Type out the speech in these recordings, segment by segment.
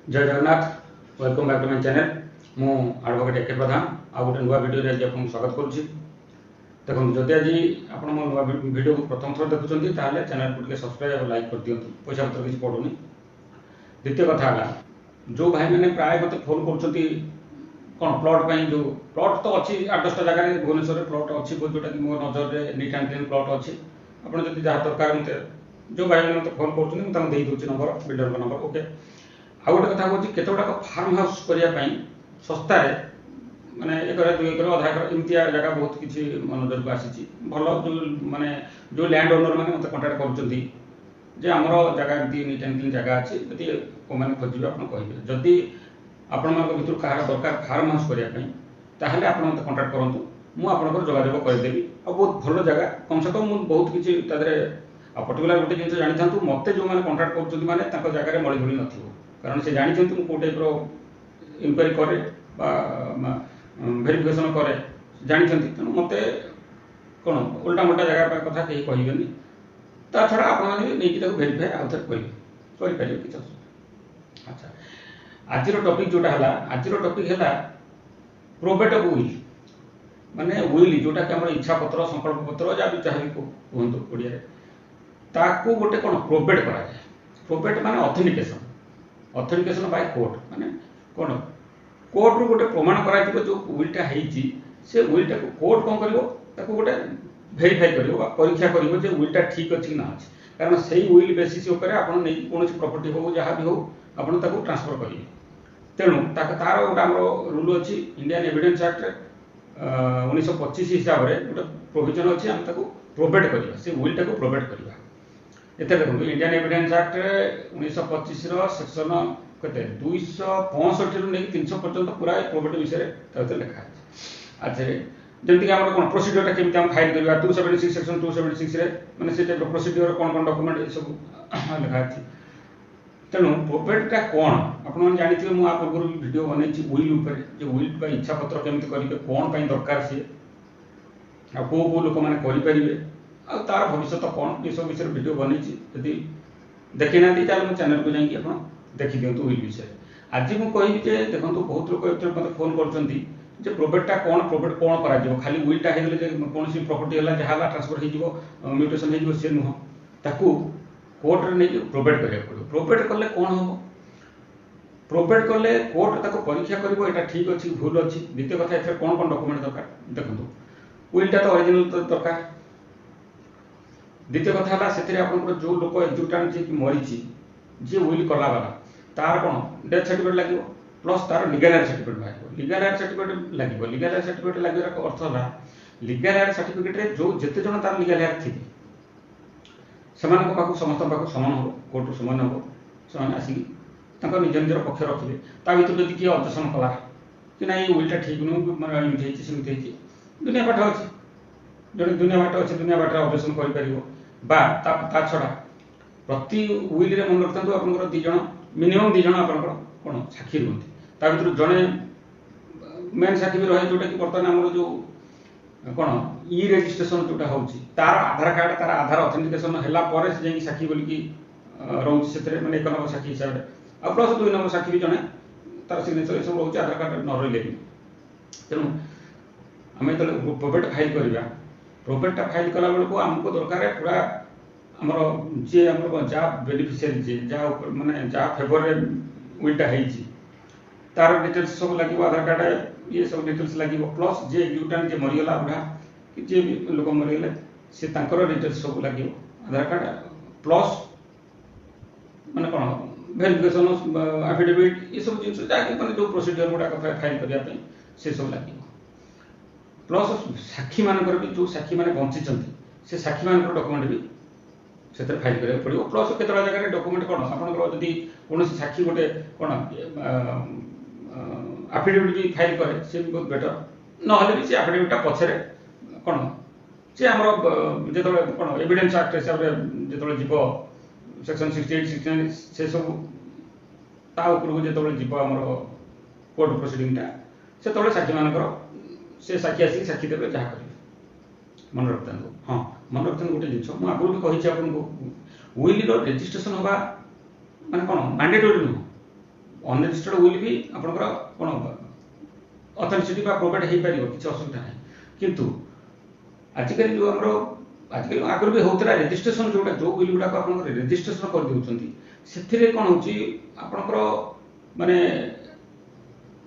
जय Jagannath welcome back to my channel मु advocate A K Pradhan आ गोटे नुआ वीडियो आज आपको स्वागत करुच्ची। देखो जदि आज आप नुआ वीडियो को प्रथम थर देखुं चैनल को सब्सक्राइब और लाइक कर दिखाँ पैसा पत्र किसी पड़ूनी। द्वितीय कथा जो भाई मैंने प्राय मत फोन कर कौन प्लट पर जो प्लट तो अच्छी 8-10 जगह भुवनेश्वर प्लट अच्छी जोटा कि मो नजर में नीट एंड क्लीन प्लट अच्छी आपड़ जहाँ दरकार मत जो भाई मत फोन कर नंबर बिल्डर नंबर ओके। आउ गोटे कथा कौन केतोटा फार्म हाउस करने सस्ता माने 1 एकर 2 एकर आधा एकर एमती जगह बहुत किसी नजर को आसी भल जो माने जो लैंड ओनर मैंने मत कंटाक्ट कर आमर जगह नीट एंड क्लीन जगह अच्छी जदि मैंने खोजे आप कहे जदि आपण भर कह दरकार फार्म हाउस करने ताहले आप मत कंटाक्ट करूँ मुझे जोगाजोग करदेवी आ बहुत भल जगह कम से कम मुझे बहुत किसी पर्टिकुलर गोटे जिन जानी था मत जो मैंने कंटाक्ट कर जगह मली भली न कारण से जानते मुझे कौ टाइप इनक्वारी करे भेरिफिकेशन करे जानते तेणु मत कौन उल्टा मोटा जगह कथा कहीं कहबेनि ता छड़ा आप भेरीफाए आउ थे करेंगे किसी असुविधा। अच्छा आज टॉपिक जोटा है आज टॉपिक है प्रोबेट ऑफ विल माने विल जोटा कि इच्छा पत्र संकल्प पत्र जहाँ भी कहतु ओडिया ताकू गोटे कौन प्रोबेट करा जाए। प्रोबेट माने ऑथेंटिकेशन बाय कोर्ट माने कौन कोर्ट रू गोटे प्रमाण करा जो विलटा है से विलटा को कोर्ट कौन कर गोटे भेरीफाई कर परीक्षा कर विलटा ठीक अच्छी ना अच्छी कारण से विल बेसीस कौन प्रॉपर्टी हो जहाँ भी हो आप ट्रांसफर करेंगे। तेणु तार गोटे आम रूल अच्छी इंडियन एविडेंस एक्ट 1925 हिसाब से गोटे प्रोविजन अच्छी आम प्रोबेट करवा से विलटा को प्रोबेट करवा। एते देखो इंडियन एविडेंस एक्ट 1925 सेक्शन केते 265 रु नहीं 300 पर्यंत पूरा प्रोबेट विषय लिखा है। अच्छा जमती आम कौन प्रोसीडियर केमी आम फाइल करवा 276 सेक्शन 276 रे माने से टाइप प्रोसीडियर कौन डॉक्यूमेंट ये सब लिखा है। तेणु प्रोबेटा कौन आपने जानते मुझे आ पूर्व वीडियो बनई विल विल इच्छा पत्र केमी करेंगे कौन दरकार सी आ कौ लोक मैंने करेंगे आ तार भविष्य कौन ये सब विषय वीडियो बनई यदि देखी ना मुझे चैनल को जाकि आप देखी दिंतु विल विषय। आज मुझे कहि देखो बहुत लोग मतलब फोन कर प्रोबेटा कौन कर खाली विलटा हो कौन प्रॉपर्टी है जहाँ ट्रांसफर हो म्यूटेशन हो सी नुह ताकू कोर्ट रे नहीं प्रोबेट करा पड़ो। प्रोबेट कले कौन हम प्रोबेट कले कोर्ट ताको परीक्षा करिवो एटा ठीक अच्छी भूल अच्छी। द्वितीय कथा ए कौन कौन डॉक्यूमेंट दरकार देखो विलटा तो ओरिजिनल दरकार। द्वितीय कथा है आप जो लोक एग्जिक्यूटांट जी मरी जी विल कला वाला तार कौन डेथ सर्टिफिकेट लगे प्लस तार लीगल एड सर्टिफिकेट बाहर लीगल एड सर्टिफिकेट लगे लीगल एड सर्टिफिकेट लगे अर्थ है लीगल एड सर्टिफिकेट जो जिते जन तार लीगल एड थी से समस्त पाक समान हम कोर्ट समान हम से आसिक निज निजर पक्ष रखिए ता भर जब किए ऑब्जेक्शन कला कि ना ये विलटा ठीक नुह मैंने सेमती दुनिया पाठ अच्छी जो दुनिया बाट अच्छे दुनिया बाट ऑब्जेक्शन कर छड़ा प्रति विल रे मन रखता आप दिज मिनिमम दिज आप कौन साक्षी रुहति ता भर जड़े मेन साक्षी भी रहे जोटा कि बर्तमान आम जो कौन इ रेजिस्ट्रेशन जोटा हो तार आधार कार्ड तार आधार ऑथेंटिकेशन है से साक्षी बोलिकी रोचे से मैंने 1 नंबर साक्षी हिसाब से आ प्लस 2 नंबर साक्षी भी जड़े तार सिग्नेचर सब रोचे आधार कार्ड न रही भी। तेणु आम जो प्रोबेट फाइल करवा प्रोबेटा फाइल कला बेलू आमको दरकार पूरा आमर जी आम जहाँ बेनिफिशियरी जी जहाँ माने जहाँ फेवर विलटा है तार डिटेल्स सब लगे आधार कार्ड ये सब डिटेल्स लगे प्लस जी एग्जिक्यूटांट जी मरीगला बुढ़ा कि जी भी लोक मरीगले सी डिटेल्स सब लगे आधार कार्ड प्लस माने कौन भेरिफिकेशन एफिडेविट ये सब जिन जहाँकि मैंने जो प्रोसीडियर गुड़ा फाइल करने से सब लगे प्लस साक्षी मान भी जो साक्षी मैंने बंची से साक्षी मान डॉक्यूमेंट भी से फाइल करा पड़ो प्लस केतटा जगह डॉक्यूमेंट कौन आपड़ी कौन साक्षी गोटे कौन एफिडेविट भी फाइल करे सी बहुत बेटर ना भी एफिडेविटा पछरे कौन सी आम जो कौन एविडेंस एक्ट हिसाब से जो जीव सेक्शन 68 69 से सब उपरको जो जीव आम कोर्ट प्रोसीडिंगटा से साक्षी मान से साक्षी आसिक साक्षी देवे जहाँ करेंगे मन रखता हाँ मन रखता गोटे जिन मुझे आगुरी भी कही आपको विल रेजिस्ट्रेशन हवा माने कौन मैंडेटरी नुह अनरेजिस्टर्ड विल भी आपनकर कोन ऑथेंटिसिटी बा प्रोबेट हे परिबो किछ असुविधा नै किंतु आजिकल जो हमरो आजिकल आगर भी होतरा रजिस्ट्रेशन जोटा जो विल गुडा को आपनकर रजिस्ट्रेशन कर दिउछंती सेथिरे कोन होची आपनकर माने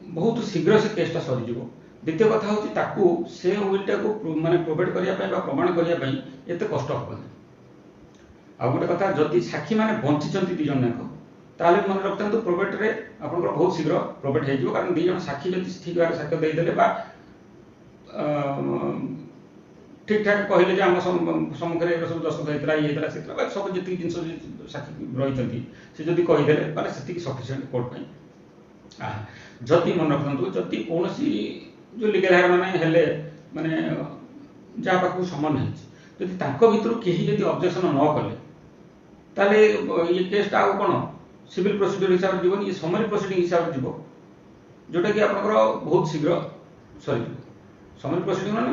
बहुत शीघ्र से केसटा सरी जीवो। द्वितीय कथा होची ताकू से विलटा को माने प्रोबेट करिया पय बा प्रमाण करिया पय एते कष्ट होबनी। आ गोटे कथा जदि साक्षी माने बंची चंती दि जन नाको ताले मन रखतंतु प्रोबेट रे आपनकर बहुत शीघ्र प्रोबेट हे जीवो कारण दि जन साक्षी जदि ठीक भाबे साक्ष्य देइ देले बा ठीक ठाक कहले जे हम सम्मुखें सब दस्तखत होइतला ये होइतला सेतला बा सब जति जिंस साक्षी रहितंती से जदि कहि देले माने सेति सफिशिएंट कोर्ट पय आ जति मन रखतंतु जति कोनसी जो लीगल हायर माने हेले माने जा पाखु समन है जदि तांको भितरु केही जदि ऑब्जेक्शन न कले ताले ये केसटा आ कोन सिविल प्रोसीड्यूर हिसाब जीवन ये समरी प्रोसीडिंग हिसाब जीवो जोटा कि आपनकर बहुत शीघ्र सरी समरी प्रोसीडिंग माने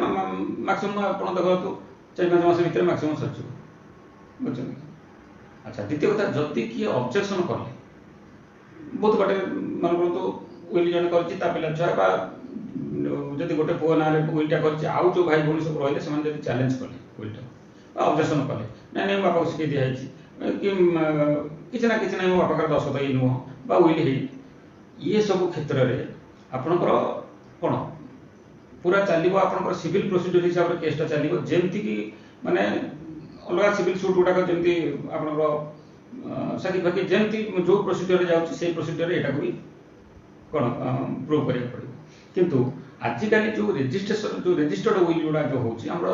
मैक्सिमम आपन देखो 4-5 मास भीतर मैक्सिमम सरी जीवो बुझछन। अच्छा द्वितीय कथा जति कि ऑब्जेक्शन करले बहुत बाटे मान को विल जन करछि ता पिला छय बा जदि गोटे पुओ नारे विलटा करछि आउ जो भाई भौणी सब रहले समान जदि चैलेंज करले विलटा ऑब्जेक्शन करले नै बापा को सिके दिया है कि किछ ना मो बापा का दस्तखत ही नुह बा विल हे ये सब क्षेत्र रे आपनकर कोन पूरा चलिबो आपनकर सिविल प्रोसीड्यूर हिसाब रे केसटा चलिबो जेमति कि माने अलगा सिविल सूट गुडा का जेमति आपनकर साकी बाकी जेमति जो प्रोसीड्यूर रे जाउछि से प्रोसीड्यूर रे एटा को भी कोन प्रूव करिया पड़िबो किंतु आजिकल जो रजिस्ट्रेशन जो रजिस्टर्ड विल गुडा जो होछि हमरो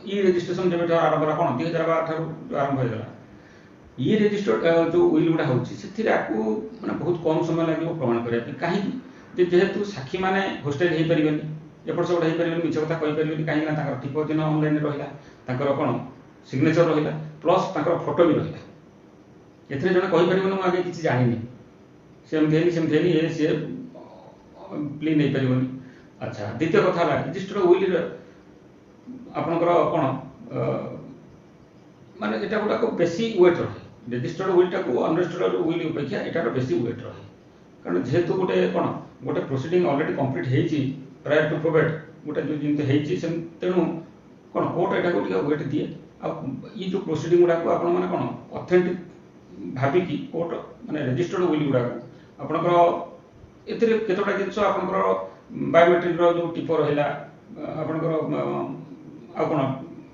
ई रजिस्ट्रेशन जेबे आरंभ करा कोन 2012 ठारू आरंभ हो गला ये रजिस्टर्ड जो विल गुडा होछि सेथिरे आकू माने बहुत कम समय लागिबो प्रमाण करिया पे काहे जे जेहेतु साक्षी माने होस्टेज हे परिबेनी एपट सब हे परिबेनी मिछ कथा कहि परिबेनी काहे ना ताकर टिपो दिन ऑनलाइन रहिला ताकर कोन सिग्नेचर रहिला प्लस ताकर फोटो भी रहिला एथरे जने कहि परिबेनी म आगे किछि जानिनी सेम धेनी ए से प्ले नहीं परिबेनी। अच्छा द्वितीय कथा ला रजिस्टर्ड विल आपनकर कोन माने एटा गुडा को बेसी वेट रहे रजिस्टर्ड विलटा को अनरजिस्टर्ड विल अपेक्षा एटार बेसी वेट रहे कारण जेहेतु गोटे कोन गोटे प्रोसीडिंग ऑलरेडी कंप्लीट हेची प्रायर टू प्रोबेट गोटे जो जिंते हेची से तेनु कोन कोर्ट एटा को टिका वेट दिए आ ई जो प्रोसीडिंग गुडा को आपन माने कोन ऑथेंटिक भाबी की कोर्ट माने रजिस्टर्ड विल गुडा को आपनकर एतरे केतोटा जिंस आपनकर बायोमेट्रिक रो जो टिपो रहला आपनकर आ कोन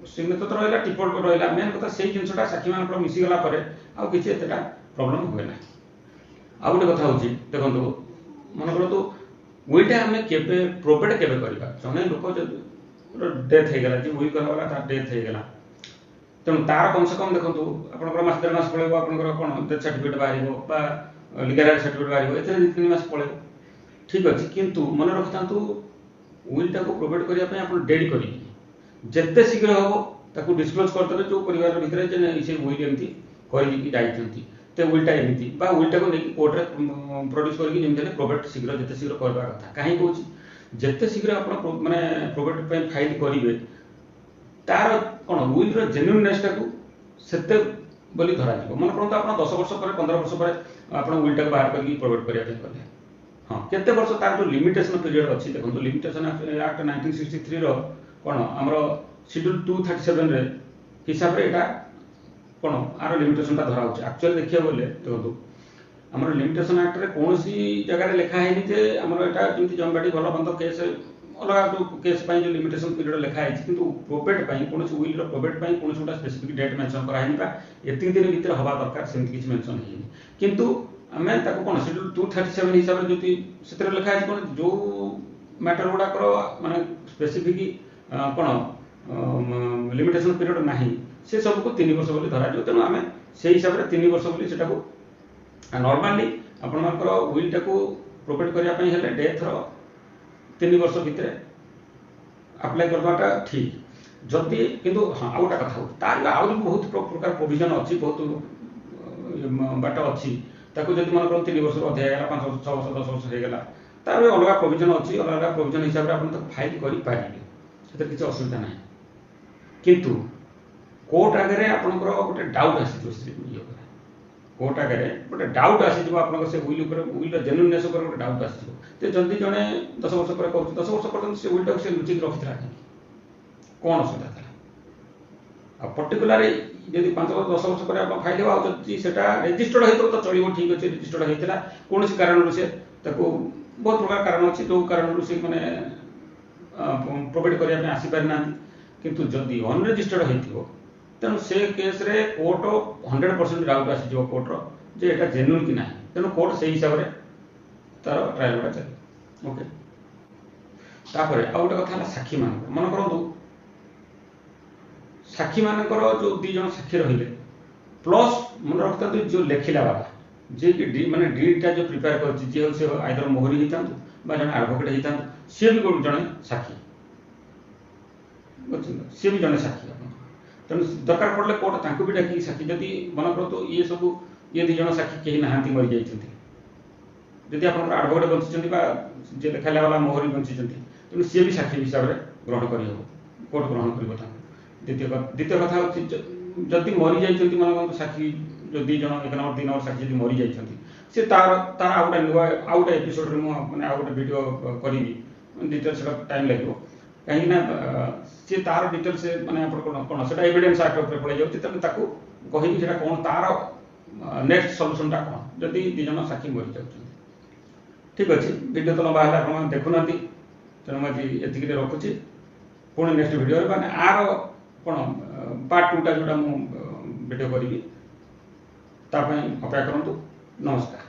सिग्नेचर तो रहला टिपो रहला मेन कथा सेही जिंसटा साक्षी मान मिसी गला परे आ किछि एतटा प्रॉब्लम होय ना। आ गोटे कथा होछि देखंतु मन करो तो विलटा हमें केबे प्रोबेट केबे करबा जने लोक डेथ हे गला जे विल करला वाला तार डेथ हे गला तेणु तार कम से कम देखंतु आपनकर मास 1.5 मास पळेबो आपनकर कोन डेथ सर्टिफिकेट बाहिबो बा लीगल सर्टिफिकेट बाहिबो एते 3 मास पळेबो ठीक अछि किंतु मन रखतांतु विलटा को प्रोबेट करिया पे आपन डेड करी जेते शीघ्र हो ताकू डिस्क्लोज करते जो परिवार भीतर जे से विल एमती करि कि जाइछंती ते विलटा एमती बा विलटा को लेकी कोर्ट रे प्रोड्यूस करके जेमते प्रोबेट शीघ्र जेते शीघ्र करबा कथा काहे कहूची जेते शीघ्र आपन माने प्रोबेट पे फाइल करिवे तार कोन विल रो जेन्युइननेस टाकू सेते बोली धरा जिवो मन परंतु आपन 10 वर्ष पर 15 वर्ष पर आपन विलटा को बाहर करके प्रोबेट करिया पे करले हां केते वर्ष तार जो लिमिटेशन पीरियड अछि देखंतु लिमिटेशन एक्ट 1963 रो कोन हमरो शेड्यूल 237 रे हिसाब रे एटा कोन आरो लिमिटेशन ता धरा होछ एक्चुअली देखिया बोले देखंतु हमरो लिमिटेशन एक्ट रे कोनोसी जगह रे लिखा हैनी जे हमरो एटा जेंति जमबाडी भलो बंद केस अलगा जो केस पई जो लिमिटेशन पीरियड लिखा है किंतु प्रोबेट पई कोनोसी विल रो प्रोबेट पई कोनोसी उटा स्पेसिफिक डेट मेंशन करा हैनी बा एति दिन भीतर हवा दरकार सेंति किछ मेंशन हैनी किंतु हमें ताको कोन शेड्यूल 237 हिसाब रे जति सेतरे लिखा है कोन जो मैटर गुडा करो माने स्पेसिफिक कोन लिमिटेशन पीरियड नाही से सब को 3 वर्ष बोली धरा जो तेनु हमें से हिसाब रे 3 वर्ष बोली सेटा को नॉर्मली आपण मानकर विल टा को प्रोबेट करिया पई हेले डेथ रो 3 वर्ष भीतर अप्लाई करबाटा ठीक जदि किंतु हां आउटा कथा हो तार आउर बहुत प्रकार प्रोविजन अछि बहुत बाटा अछि ताको जदि मन कर 3 वर्ष अधे गेला 5 वर्ष 6 वर्ष 10 वर्ष हे गेला तार अलगा प्रोविजन अछि अलगा प्रोविजन हिसाब रे आपण तक फाइल करि पारिबे सेते किछ असुविधा नाही किंतु कोर्ट आगे आपनकर गोटे डाउट आसी जो ये कोर्ट आगे गोटे डाउट आसीज आप विल विल जेन्युइननेस गोटे डाउट आसीज जदि जड़े 10 वर्ष पर कर 10 वर्ष पर्यटन से विल टाक से लुचिक रखी था कौन असुविधा था पर्टिकुलर जब 5 10 वर्ष पर आप फाइल हो रेजिस्टर्ड होता तो चलो ठीक अच्छे रेजिस्टर्ड होता कौन कारण से बहुत प्रकार कारण अच्छे जो कारण से मैंने प्रोवाइड करने आसीपारि ना किंतु जदि अनरेजिस्टर्ड हो तेणु से केस रे कोर्ट 100% डाउट आसी कोर्टर जे एटा जेन्युइन कि ना तेणु कोर्ट से हिसाब से तार ट्रायल गुड़ा चले ओके तापर आ गोटे कथा साक्षी मान मन करूँ साक्षी मानकर जो 2 जन साक्षी रही प्लस मन रखता जो लेखिला वाला जे कि माने डीडटा जो प्रिपेयर कर आइदर मोहरी होता जन एडवोकेट होता सी भी जड़े साक्षी सी भी जड़े साक्षी तेणु दरकार पड़े कोर्ट तांको भी डाक साक्षी जदि मन कर तो ये सब ये 2 जन साक्षी कहीं ना मरी जाती जदि आप एडवोकेट बंची जे लेखाला वाला मोहरी बंची तेणु सी भी साक्षी हिसाब से ग्रहण कर कोर्ट ग्रहण कर द्वितीय कथा जदि मरी जाती मन साक्षी जो 2 जन 1 नंबर 2 नंबर साक्षी जब मरी जाती सी तार तार आउ गोटे एपिसोड मैंने आउ गोटे वीडियो करी डिटेल्स टाइम लगे कहीं सी तार डिटेल्स मैंने कौन से एविडेंस एक्ट उपर पड़े जाऊँगी तेनाली कही कौन तार नेक्स्ट सल्यूशनटा कौन जदि 2 जन साक्षी मरी जाती ठीक अच्छे वीडियो तो लंबा है आप देखुना तेणु मुझे ये रखुच्छी पुणी नेक्स्ट वीडियो मैंने आर कौन पार्ट 2टा जोटा मुझे वीडियो करी अपेक्षा करूँ नमस्कार।